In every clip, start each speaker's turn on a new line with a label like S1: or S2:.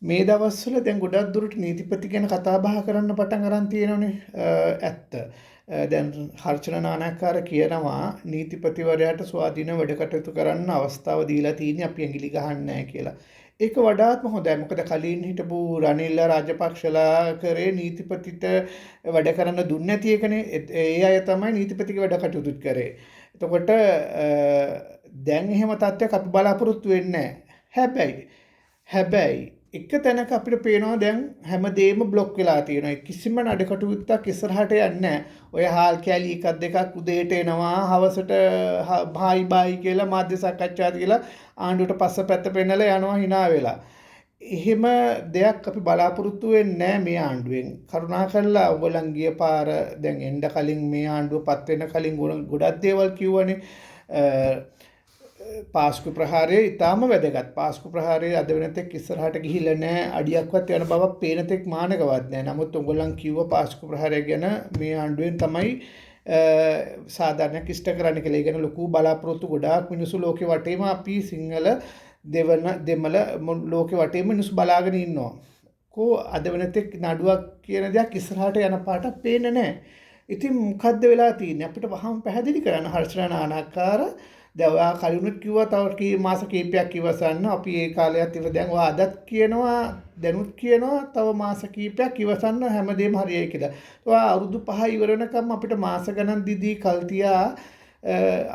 S1: මේ දවස්වල දැන් ගොඩක් දුරට නීතිපති ගැන කතා බහ කරන්න පටන් අරන් තියෙනවනේ. ඇත්ත. දැන් හර්ෂණ නානායක්කාර කියනවා නීතිපතිවරයාට ස්වාධීන වැඩ කටයුතු කරන්න අවස්ථාව දීලා තියෙන්නේ අපි ඇඟිලි ගහන්නේ නැහැ කියලා. ඒක වඩාත්ම හොඳයි. මොකද කලින් හිටපු රනිල් රාජපක්ෂලා කරේ නීතිපතිට වැඩ කරන්න දුන්නේ නැති එකනේ. ඒ අය තමයි නීතිපතිගේ වැඩ කටයුතුත් කරේ. එතකොට දැන් එහෙම තත්ත්වයක් අපි බලාපොරොත්තු වෙන්නේ නැහැ. හැබැයි එක තැනක අපිට පේනවා දැන් හැමදේම බ්ලොක් වෙලා තියෙනවා. කිසිම නඩකටුවක්ක් ඉස්සරහට යන්නේ නැහැ. ඔය හාල් කෑලි එකක් දෙකක් උදේට එනවා, හවසට බායි කියලා මාධ්‍ය සාකච්ඡාත් කියලා ආණ්ඩුවට පස්සපැත්ත පෙන්නලා යනවා hina වෙලා. එහෙම දෙයක් අපි බලාපොරොත්තු වෙන්නේ නැහැ මේ ආණ්ඩුවෙන්. කරුණාකරලා ඔයගොල්ලන් ගිය පාර දැන් එන්න කලින් මේ ආණ්ඩුව පත් වෙන කලින් ගොඩක් දේවල් කිව්වනේ. පාස්කු ප්‍රහාරය ඉතාම වැදගත්. පාස්කු ප්‍රහාරය අද වෙනතෙක් ඉස්සරහට ගිහිල්ලා නැහැ. අඩියක්වත් යන බවක් පේන තෙක් මානකවත් නැහැ. නමුත් උගලන් කිව්ව පාස්කු ප්‍රහාරය ගැන මේ ආණ්ඩුවෙන් තමයි සාධාරණයක් ඉෂ්ට කරන්න කියලා. ඒ ගැන ලොකු බලාපොරොත්තු ගොඩාක් මිනිස්සු ලෝකෙ වටේම අපි සිංහල දෙමළ ලෝකෙ වටේම මිනිස්සු බලාගෙන ඉන්නවා. කෝ අද වෙනතෙක් නඩුවක් කියන දෙයක් ඉස්සරහට යන පාටක් පේන්නේ නැහැ. ඉතින් මොකද්ද වෙලා තියෙන්නේ? අපිට වහම පැහැදිලි කරන්න හර්ෂණ නානායක්කාර දැන් ඔයා කලිනුත් කිව්වා තව මාස කීපයක් ඉවසන්න. අපි ඒ කාලයත් ඉවර දැන් ඔයා අදත් කියනවා දැනුත් කියනවා තව මාස කීපයක් ඉවසන්න හැමදේම හරියයි කියලා. ඔයා අවුරුදු 5 ඉවර වෙනකම් අපිට මාස ගණන් දිදී කල් තියා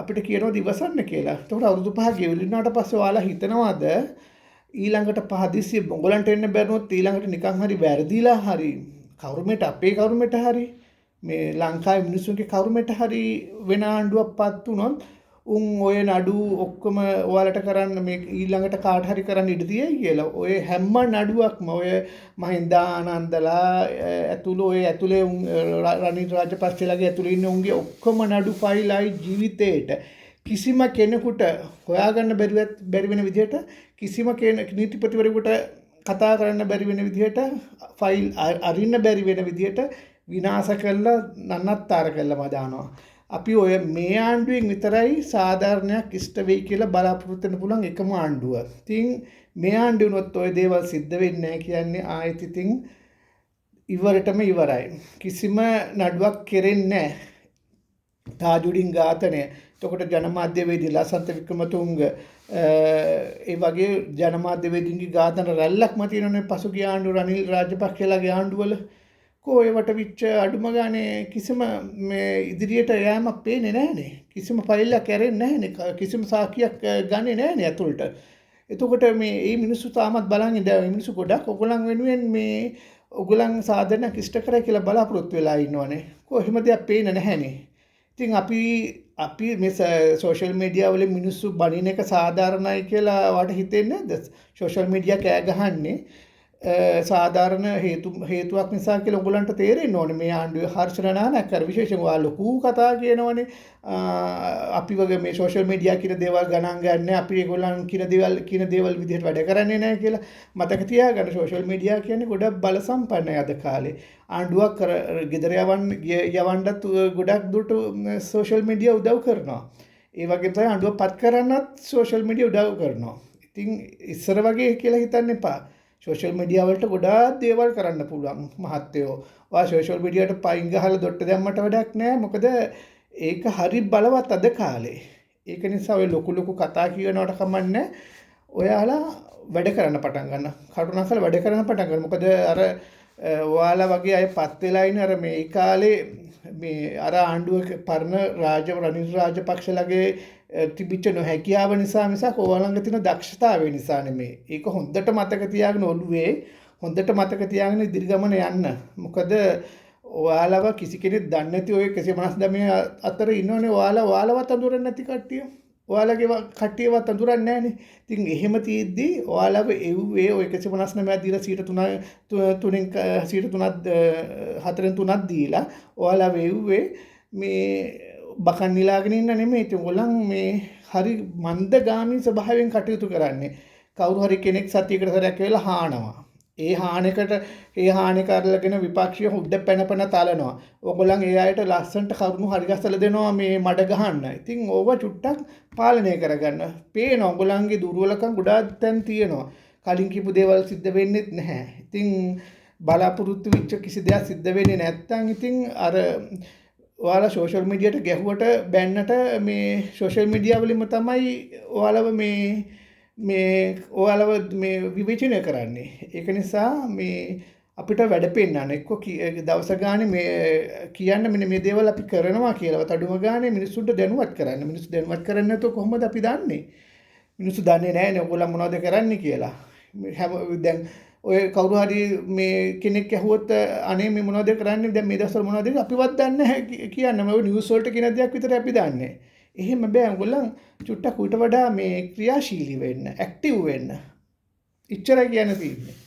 S1: අපිට කියනවා ඉවසන්න කියලා. එතකොට අවුරුදු 5 ගෙවිලිනාට පස්සේ ඔයාලා හිතනවාද ඊළඟට 5 දිස්සිය මොගලන්ට එන්න බැරිනොත් ඊළඟට නිකන් හරි වැරදිලා හරි කවුරුමෙට අපේ කවුරුමෙට හරි මේ ලංකාවේ මිනිස්සුන්ගේ කවුරුමෙට හරි වෙන ආණ්ඩුවක් පත් වුණොත් ඔය නඩු ඔක්කොම ඔයාලට කරන්න මේ ඊළඟට කාට හරි කරන්න ඉඩ තියෙයි කියලා. ඔය හැම නඩුවක්ම ඔය මහින්දානන්දලා ඇතුළු ඔය ඇතුලේ රනිල් රාජපක්ෂලාගේ ඇතුලේ ඉන්න උන්ගේ ඔක්කොම නඩු ෆයිලයි ජීවිතේට කිසිම කෙනෙකුට හොයාගන්න බැරි වෙන විදිහට කිසිම නීතිපතිවරයෙකුට කතා කරන්න බැරි වෙන විදිහට ෆයිල් අරින්න බැරි වෙන විදිහට විනාශ කරලා නන්නත්තර කළාම දානවා. අපි ඔය මේ ආණ්ඩුවෙන් විතරයි සාධාරණයක් ඉෂ්ට වෙයි කියලා බලාපොරොත්තු වෙන්න පුළුවන් එකම ආණ්ඩුව. ඉතින් මේ ආණ්ඩුවනොත් ඔය දේවල් සිද්ධ වෙන්නේ නැහැ කියන්නේ ආයෙත් ඉතින් ඉවරටම ඉවරයි. කිසිම නඩුවක් කෙරෙන්නේ නැහැ. තාජුඩින් ඝාතනය. එතකොට ජනමාධ්‍යවේදී ලසන්ත වික්‍රමතුංග ඒ වගේ ජනමාධ්‍යවේදීන්ගේ ඝාතන රැල්ලක්ම තියෙනනේ පසුගිය ආණ්ඩුව රනිල් රාජපක්ෂලාගේ ආණ්ඩුවල. ඒවට විච්ච අඩුම ගානේ කිසිම මේ ඉදිරියට යෑමක් පේන්නේ නැහනේ. කිසිම ෆයිල් එකක් ඇරෙන්නේ නැහනේ. කිසිම සාක්ෂියක් ගන්නේ නැහනේ ඇතුළට. එතකොට මේ මිනිස්සු තාමත් බලන් ඉඳලා මිනිස්සු ගොඩක් ඔයගොල්ලන් වෙනුවෙන් මේ ඔයගොල්ලන් සාධනයක් ඉෂ්ට කරයි කියලා බලාපොරොත්තු වෙලා ඉන්නවනේ. කොහොම දෙයක් පේන්නේ නැහනේ. ඉතින් අපි මේ සෝෂල් මීඩියා වල මිනිස්සු බණින එක සාධාරණයි කියලා වට හිතෙන්නේ නැද්ද? සෝෂල් මීඩියා කෑ ගහන්නේ සාධාරණ හේතුවක් නිසා කියලා ඔයගොල්ලන්ට තේරෙන්න ඕනේ. මේ ආණ්ඩුවේ හර්ෂණ නානායක්කාර විශේෂයෙන් ඔයා ලොකු කතා කියනවනේ. අපි වගේ මේ සෝෂල් මීඩියා කියන දේවල් ගණන් ගන්න අපි ඒගොල්ලන් කියන දේවල් විදිහට වැඩ කරන්නේ නැහැ කියලා මතක තියාගන්න. සෝෂල් මීඩියා කියන්නේ ගොඩක් බල සම්පන්නයි අද කාලේ. ආණ්ඩුවක් ගෙදර යවන්නත් ගොඩක් දුරට සෝෂල් මීඩියා උදව් කරනවා. ඒ වගේම තමයි ආණ්ඩුව පත් කරන්නත් සෝෂල් මීඩියා උදව් කරනවා. ඉතින් ඉස්සර වගේ කියලා හිතන්න එපා. සෝෂල් මීඩියා වලට ගොඩාක් දේවල් කරන්න පුළුවන් මහත්තයෝ. ඔයා සෝෂල් මීඩියාවට පයින් ගහලා දොට්ට දැම්මට වැඩක් නැහැ. මොකද ඒක හරි බලවත් අද කාලේ. ඒක නිසා ඔය ලොකු කතා කියනවට කමන්නේ. ඔයාලා වැඩ කරන්න පටන් ගන්න. කරුණාකරලා වැඩ කරන්න පටන් ගන්න. මොකද අර ඔයාලා වගේ අය පත් වෙලා ඉන්න අර මේ කාලේ මේ අර ආණ්ඩුව පරණ රනිල් රාජපක්ෂලාගේ තිබිච්ච නොහැකියාව නිසා මිසක් ඔයාලඟ තියෙන දක්ෂතාවය නිසා නෙමෙයි. ඒක හොඳට මතක තියාගෙන ඔළුවේ හොඳට මතක තියාගෙන ඉදිරි ගමන යන්න. මොකද ඔයාලව කිසි කෙනෙක් දන්නේ නැති ඔය 159 අතර ඉන්නෝනේ ඔයාලවත් අඳුරන්නේ නැති කට්ටිය. ඔයාලගේ කට්ටියවත් අඳුරන්නේ නැහනේ. ඉතින් එහෙම තියෙද්දි ඔයාලව එව්වේ ඔය 159 දීලා 4.3ක් දීලා ඔයාලව එව්වේ මේ බකන් නිලාගෙන ඉන්න නෙමෙයි. ඉතින් ඔයගොල්ලන් මේ හරි මන්දගාමී ස්වභාවයෙන් කටයුතු කරන්නේ. කවුරු හරි කෙනෙක් සතියකට සැරයක් වෙලා හානවා. ඒ හානි කරලාගෙන විපක්ෂය හුද්ද පැන තලනවා. ඔයගොල්ලන් ඒ අයට ලස්සන්ට කරුණු හරි ගස්සලා දෙනවා මේ මඩ ගහන්න. ඉතින් ඕව චුට්ටක් පාලනය කරගන්න. පේනවා ඔයගොල්ලන්ගේ දුර්වලකම් ගොඩාක් තැන් තියෙනවා. කලින් කියපු දේවල් සිද්ධ වෙන්නේත් නැහැ. ඉතින් බලාපොරොත්තු වෙච්ච කිසි දෙයක් සිද්ධ වෙන්නේ නැත්නම් ඉතින් අර ඔයාලා සෝෂල් මීඩියාට ගැහුවට බැන්නට මේ සෝෂල් මීඩියා වලින්ම තමයි ඔයාලව ඔයාලව මේ විවේචනය කරන්නේ. ඒක නිසා මේ අපිට වැඩ පෙන්නන්න එක්ක දවස ගානේ මේ කියන්න මෙන්න මේ දේවල් අපි කරනවා කියලාවත් අඩුම ගානේ මිනිස්සුන්ට දැනුවත් කරන්න. මිනිස්සු දැනුවත් කරන්නේ නැතුව කොහොමද අපි දන්නේ? මිනිස්සු දන්නේ නැහැ නේ ඔයගොල්ලෝ මොනවද කරන්නේ කියලා. දැන් ඔය කවුරු හරි මේ කෙනෙක් ඇහුවොත් අනේ මේ මොනවද කරන්නේ දැන් මේ දවස්වල මොනවද අපිවත් දන්නේ නැහැ කියන්න. මේ නිවුස් වලට කියන දේක් විතර අපි දන්නේ. එහෙම බෑ. ඔයගොල්ලන් චුට්ටක් ඌට වඩා මේ ක්‍රියාශීලී වෙන්න, ඇක්ටිව් වෙන්න. ඉච්චරයි කියන්න තියෙන්නේ.